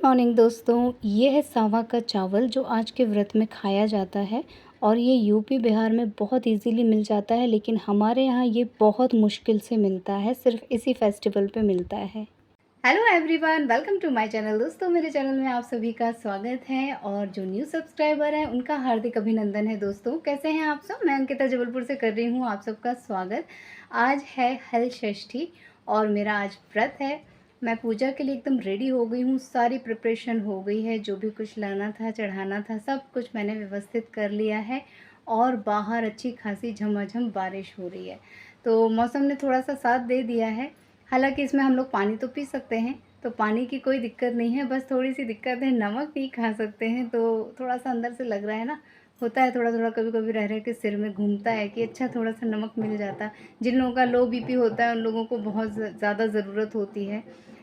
Morning दोस्तों, ये है सावा का चावल जो आज के व्रत में खाया जाता है और ये यूपी बिहार में बहुत इजीली मिल जाता है, लेकिन हमारे यहाँ ये बहुत मुश्किल से मिलता है, सिर्फ इसी फेस्टिवल पे मिलता है। Hello everyone, welcome to my channel. दोस्तों, मेरे चैनल में आप सभी का स्वागत है और जो न्यू सब्सक्राइबर हैं उनका हार्दिक अभिनंदन है। दोस्तों, कैसे हैं आप सब? मैं अंकिता जबलपुर से कर रही हूँ आप सबका स्वागत। आज है हल षष्ठी और मेरा आज व्रत है। मैं पूजा के लिए एकदम रेडी हो गई हूँ, सारी प्रिपरेशन हो गई है, जो भी कुछ लाना था चढ़ाना था सब कुछ मैंने व्यवस्थित कर लिया है और बाहर अच्छी खासी झमाझम बारिश हो रही है। तो मौसम ने थोड़ा सा साथ दे दिया है। हालांकि इसमें हम लोग पानी तो पी सकते हैं, तो पानी की कोई दिक्कत नहीं है, बस थोड़ी सी दिक्कत है, नमक नहीं खा सकते हैं। तो थोड़ा सा अंदर से लग रहा है ना, होता है थोड़ा थोड़ा कभी कभी रह के सिर में घूमता है कि अच्छा थोड़ा सा नमक मिल जाता। जिन लोगों का लो बीपी होता है उन लोगों को बहुत ज़्यादा ज़रूरत होती है,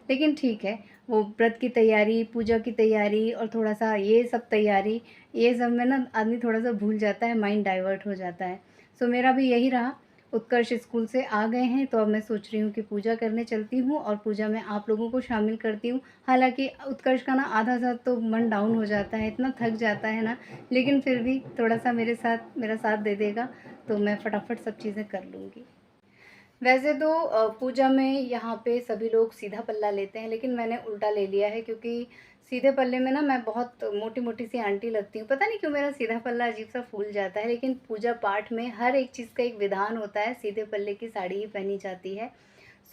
लेकिन ठीक है। वो व्रत की तैयारी, पूजा की तैयारी और थोड़ा सा ये सब तैयारी, ये सब में ना आदमी थोड़ा सा भूल जाता है, माइंड डाइवर्ट हो जाता है। सो मेरा भी यही रहा। उत्कर्ष स्कूल से आ गए हैं तो अब मैं सोच रही हूँ कि पूजा करने चलती हूँ और पूजा में आप लोगों को शामिल करती हूँ। हालांकि उत्कर्ष का ना आधा सा तो मन डाउन हो जाता है, इतना थक जाता है ना, लेकिन फिर भी थोड़ा सा मेरा साथ दे देगा तो मैं फटाफट सब चीज़ें कर लूँगी। वैसे तो पूजा में यहाँ पे सभी लोग सीधा पल्ला लेते हैं, लेकिन मैंने उल्टा ले लिया है क्योंकि सीधे पल्ले में ना मैं बहुत मोटी मोटी सी आंटी लगती हूँ। पता नहीं क्यों मेरा सीधा पल्ला अजीब सा फूल जाता है, लेकिन पूजा पाठ में हर एक चीज़ का एक विधान होता है, सीधे पल्ले की साड़ी ही पहनी जाती है।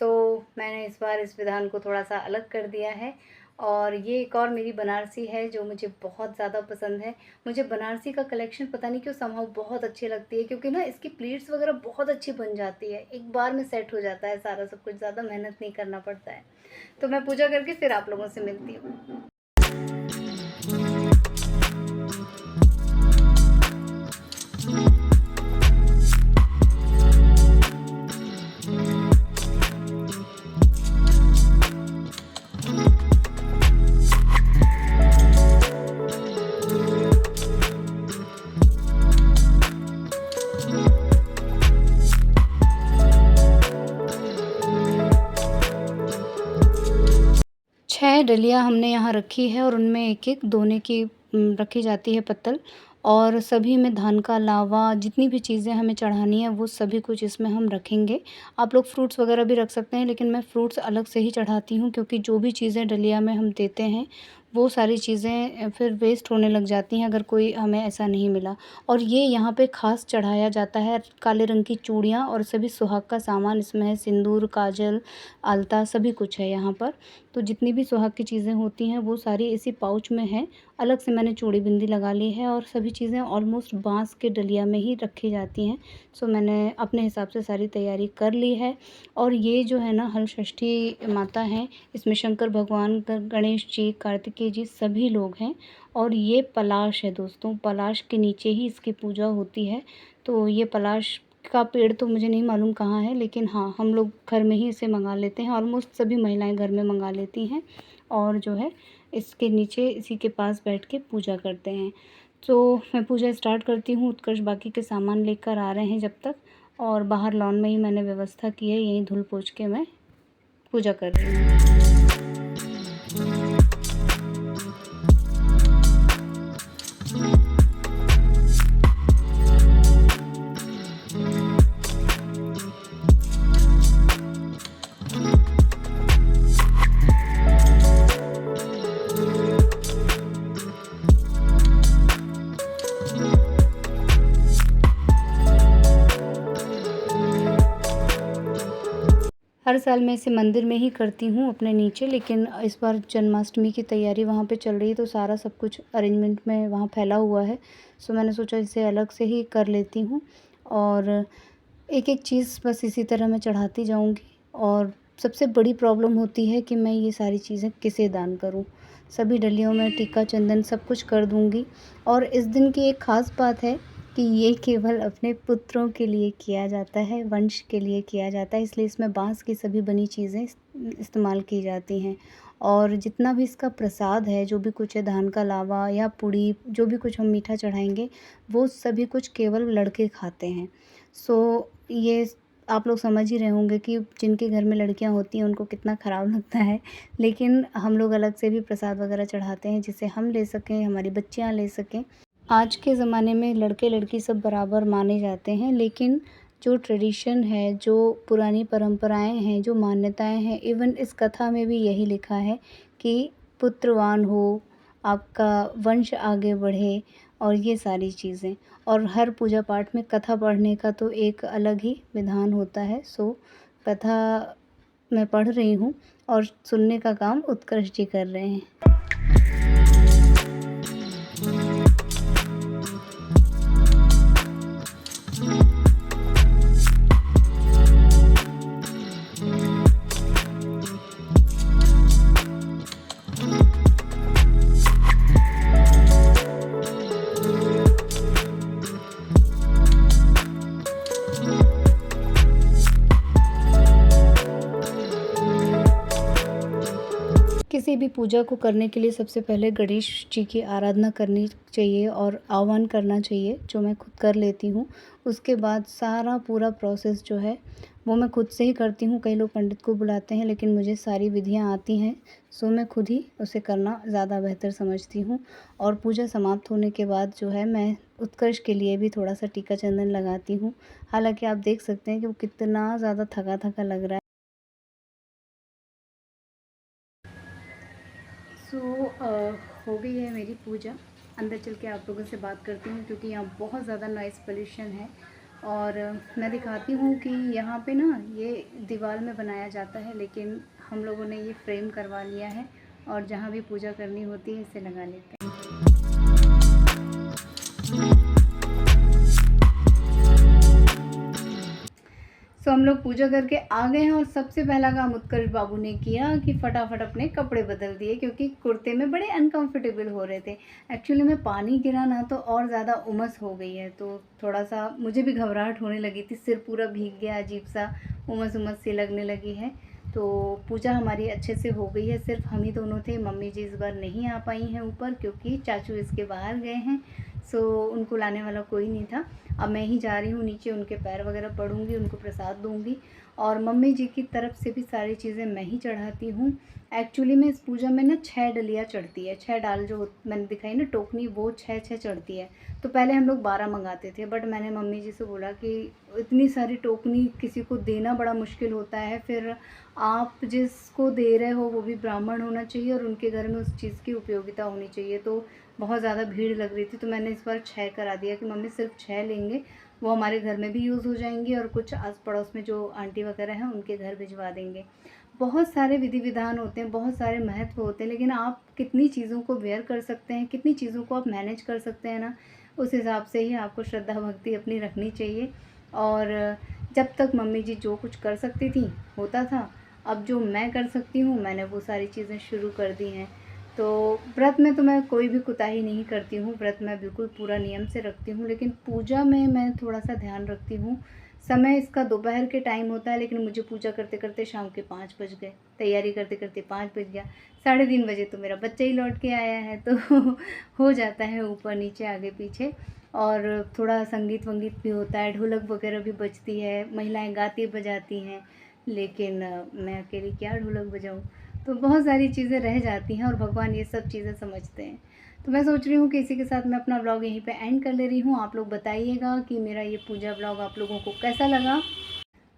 सो मैंने इस बार इस विधान को थोड़ा सा अलग कर दिया है। और ये एक और मेरी बनारसी है जो मुझे बहुत ज़्यादा पसंद है। मुझे बनारसी का कलेक्शन पता नहीं क्यों समहाउ बहुत अच्छी लगती है, क्योंकि ना इसकी प्लीट्स वगैरह बहुत अच्छी बन जाती है, एक बार में सेट हो जाता है सारा सब कुछ, ज़्यादा मेहनत नहीं करना पड़ता है। तो मैं पूजा करके फिर आप लोगों से मिलती हूँ। 6 डलिया हमने यहाँ रखी है और उनमें एक-एक दोने की रखी जाती है पत्तल, और सभी में धान का लावा, जितनी भी चीज़ें हमें चढ़ानी है वो सभी कुछ इसमें हम रखेंगे। आप लोग फ्रूट्स वगैरह भी रख सकते हैं, लेकिन मैं फ्रूट्स अलग से ही चढ़ाती हूँ क्योंकि जो भी चीज़ें डलिया में हम देते हैं वो सारी चीज़ें फिर वेस्ट होने लग जाती हैं अगर कोई हमें ऐसा नहीं मिला। और ये यहाँ पे ख़ास चढ़ाया जाता है काले रंग की चूड़ियाँ और सभी सुहाग का सामान इसमें है, सिंदूर, काजल, आलता सभी कुछ है यहाँ पर। तो जितनी भी सुहाग की चीज़ें होती हैं वो सारी इसी पाउच में है। अलग से मैंने चूड़ी बिंदी लगा ली है और सभी चीज़ें ऑलमोस्ट बाँस के डलिया में ही रखी जाती हैं। सो मैंने अपने हिसाब से सारी तैयारी कर ली है। और ये जो है ना हल षष्ठी माता हैं, इसमें शंकर भगवान, गणेश जी, कार्तिकेय जी सभी लोग हैं। और ये पलाश है दोस्तों, पलाश के नीचे ही इसकी पूजा होती है। तो ये पलाश का पेड़ तो मुझे नहीं मालूम कहाँ है, लेकिन हाँ, हम लोग घर में ही इसे मंगा लेते हैं। ऑलमोस्ट सभी महिलाएं घर में मंगा लेती हैं और जो है इसके नीचे इसी के पास बैठ के पूजा करते हैं। तो मैं पूजा स्टार्ट करती हूँ, उत्कर्ष बाकी के सामान लेकर आ रहे हैं जब तक, और बाहर लॉन में ही मैंने व्यवस्था की है, यहीं धुल पोंछ के मैं पूजा कर रही हूँ। हर साल मैं इसे मंदिर में ही करती हूँ अपने नीचे, लेकिन इस बार जन्माष्टमी की तैयारी वहाँ पे चल रही है तो सारा सब कुछ अरेंजमेंट में वहाँ फैला हुआ है। सो मैंने सोचा इसे अलग से ही कर लेती हूँ और एक-एक चीज़ बस इसी तरह मैं चढ़ाती जाऊँगी। और सबसे बड़ी प्रॉब्लम होती है कि मैं ये सारी चीज़ें किसे दान करूँ? सभी डलियों में टीका, चंदन सब कुछ कर दूँगी। और इस दिन की एक ख़ास बात है कि ये केवल अपने पुत्रों के लिए किया जाता है, वंश के लिए किया जाता है, इसलिए इसमें बाँस की सभी बनी चीज़ें इस्तेमाल की जाती हैं। और जितना भी इसका प्रसाद है, जो भी कुछ है, धान का लावा या पूड़ी, जो भी कुछ हम मीठा चढ़ाएँगे, वो सभी कुछ केवल लड़के खाते हैं। सो ये आप लोग समझ ही रहे होंगे कि जिनके घर में लड़कियां होती हैं उनको कितना ख़राब लगता है। लेकिन हम लोग अलग से भी प्रसाद वगैरह चढ़ाते हैं जिसे हम ले सकें, हमारी बच्चियां ले सकें। आज के ज़माने में लड़के लड़की सब बराबर माने जाते हैं, लेकिन जो ट्रेडिशन है, जो पुरानी परंपराएं हैं, जो मान्यताएं हैं, इवन इस कथा में भी यही लिखा है कि पुत्रवान हो, आपका वंश आगे बढ़े और ये सारी चीज़ें। और हर पूजा पाठ में कथा पढ़ने का तो एक अलग ही विधान होता है। सो कथा मैं पढ़ रही हूँ और सुनने का काम उत्कर्ष जी कर रहे हैं। किसी भी पूजा को करने के लिए सबसे पहले गणेश जी की आराधना करनी चाहिए और आह्वान करना चाहिए, जो मैं खुद कर लेती हूँ। उसके बाद सारा पूरा प्रोसेस जो है वो मैं खुद से ही करती हूँ। कई लोग पंडित को बुलाते हैं, लेकिन मुझे सारी विधियाँ आती हैं, सो मैं खुद ही उसे करना ज़्यादा बेहतर समझती हूँ। और पूजा समाप्त होने के बाद जो है मैं उत्कर्ष के लिए भी थोड़ा सा टीका चंदन लगाती हूँ। हालाँकि आप देख सकते हैं कि वो कितना ज़्यादा थका-थका लग रहा है। सो हो गई है मेरी पूजा। अंदर चल के आप लोगों से बात करती हूँ, क्योंकि यहाँ बहुत ज़्यादा नॉइज़ पोल्यूशन है। और मैं दिखाती हूँ कि यहाँ पे ना ये दीवार में बनाया जाता है, लेकिन हम लोगों ने ये फ्रेम करवा लिया है और जहाँ भी पूजा करनी होती है इसे लगा लेते हैं। सो हम लोग पूजा करके आ गए हैं और सबसे पहला काम उत्कर्ष बाबू ने किया कि फटाफट अपने कपड़े बदल दिए, क्योंकि कुर्ते में बड़े अनकंफर्टेबल हो रहे थे। एक्चुअली में पानी गिरा ना तो और ज़्यादा उमस हो गई है, तो थोड़ा सा मुझे भी घबराहट होने लगी थी। सिर पूरा भीग गया, अजीब सा उमस उमस सी लगने लगी है। तो पूजा हमारी अच्छे से हो गई है। सिर्फ हम ही दोनों थे, मम्मी जी इस बार नहीं आ पाई हैं ऊपर, क्योंकि चाचू इसके बाहर गए हैं। सो उनको लाने वाला कोई नहीं था। अब मैं ही जा रही हूँ नीचे, उनके पैर वगैरह पड़ूंगी, उनको प्रसाद दूंगी। और मम्मी जी की तरफ से भी सारी चीज़ें मैं ही चढ़ाती हूँ। एक्चुअली में इस पूजा में ना 6 डलिया चढ़ती है। 6 डाल जो मैंने दिखाई ना टोकनी, वो 6 चढ़ती है। तो पहले हम लोग 12 मंगाते थे, बट मैंने मम्मी जी से बोला कि इतनी सारी टोकनी किसी को देना बड़ा मुश्किल होता है। फिर आप जिसको दे रहे हो वो भी ब्राह्मण होना चाहिए और उनके घर में उस चीज़ की उपयोगिता होनी चाहिए। तो बहुत ज़्यादा भीड़ लग रही थी, तो मैंने इस बार 6 करा दिया कि मम्मी सिर्फ 6 लेंगे, वो हमारे घर में भी यूज़ हो जाएंगी और कुछ आस पड़ोस में जो आंटी वगैरह हैं उनके घर भिजवा देंगे। बहुत सारे विधि विधान होते हैं, बहुत सारे महत्व होते हैं, लेकिन आप कितनी चीज़ों को बेयर कर सकते हैं, कितनी चीज़ों को आप मैनेज कर सकते हैं ना, उस हिसाब से ही आपको श्रद्धा भक्ति अपनी रखनी चाहिए। और जब तक मम्मी जी जो कुछ कर सकती थी होता था, अब जो मैं कर सकती हूँ मैंने वो सारी चीज़ें शुरू कर दी हैं। तो व्रत में तो मैं कोई भी कुताही नहीं करती हूँ, व्रत मैं बिल्कुल पूरा नियम से रखती हूँ, लेकिन पूजा में मैं थोड़ा सा ध्यान रखती हूँ। समय इसका दोपहर के टाइम होता है, लेकिन मुझे पूजा करते करते शाम के 5 बज गए, तैयारी करते करते 5 बज गया। 3:30 बजे तो मेरा बच्चा ही लौट के आया है, तो हो जाता है ऊपर नीचे आगे पीछे। और थोड़ा संगीत वंगीत भी होता है, ढोलक वगैरह भी बजती है, महिलाएं गाती बजाती हैं, लेकिन मैं अकेली क्या ढोलक बजाऊँ। तो बहुत सारी चीज़ें रह जाती हैं और भगवान ये सब चीज़ें समझते हैं। तो मैं सोच रही हूँ कि इसी के साथ मैं अपना व्लॉग यहीं पे एंड कर ले रही हूँ। आप लोग बताइएगा कि मेरा ये पूजा व्लॉग आप लोगों को कैसा लगा,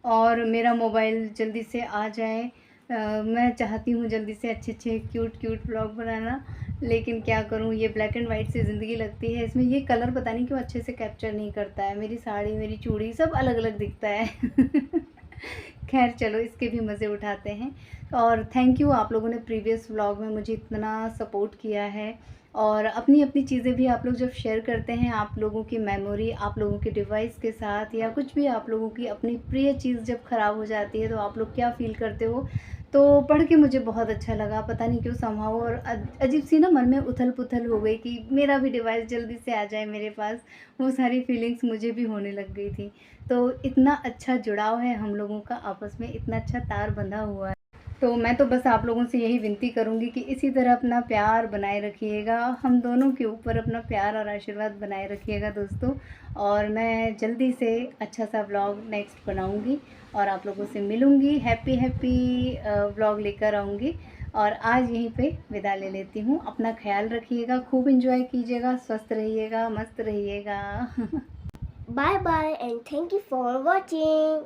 और मेरा मोबाइल जल्दी से आ जाए। मैं चाहती हूँ जल्दी से अच्छे अच्छे क्यूट क्यूट व्लॉग बनाना, लेकिन क्या करूँ, ये ब्लैक एंड वाइट सी ज़िंदगी लगती है। इसमें ये कलर पता नहीं क्यों अच्छे से कैप्चर नहीं करता है। मेरी साड़ी, मेरी चूड़ी सब अलग अलग दिखता है। खैर चलो, इसके भी मज़े उठाते हैं। और थैंक यू, आप लोगों ने प्रीवियस व्लॉग में मुझे इतना सपोर्ट किया है। और अपनी अपनी चीज़ें भी आप लोग जब शेयर करते हैं, आप लोगों की मेमोरी, आप लोगों के डिवाइस के साथ, या कुछ भी आप लोगों की अपनी प्रिय चीज़ जब ख़राब हो जाती है तो आप लोग क्या फ़ील करते हो, तो पढ़ के मुझे बहुत अच्छा लगा। पता नहीं क्यों समहाउ, और अजीब सी ना मन में उथल पुथल हो गई कि मेरा भी डिवाइस जल्दी से आ जाए मेरे पास। वो सारी फीलिंग्स मुझे भी होने लग गई थी। तो इतना अच्छा जुड़ाव है हम लोगों का आपस में, इतना अच्छा तार बंधा हुआ है। तो मैं तो बस आप लोगों से यही विनती करूँगी कि इसी तरह अपना प्यार बनाए रखिएगा, हम दोनों के ऊपर अपना प्यार और आशीर्वाद बनाए रखिएगा दोस्तों। और मैं जल्दी से अच्छा सा व्लॉग नेक्स्ट बनाऊँगी और आप लोगों से मिलूँगी, हैप्पी हैप्पी व्लॉग लेकर आऊँगी। और आज यहीं पे विदा ले लेती हूँ। अपना ख्याल रखिएगा, खूब एंजॉय कीजिएगा, स्वस्थ रहिएगा, मस्त रहिएगा। Bye bye and thank you for watching.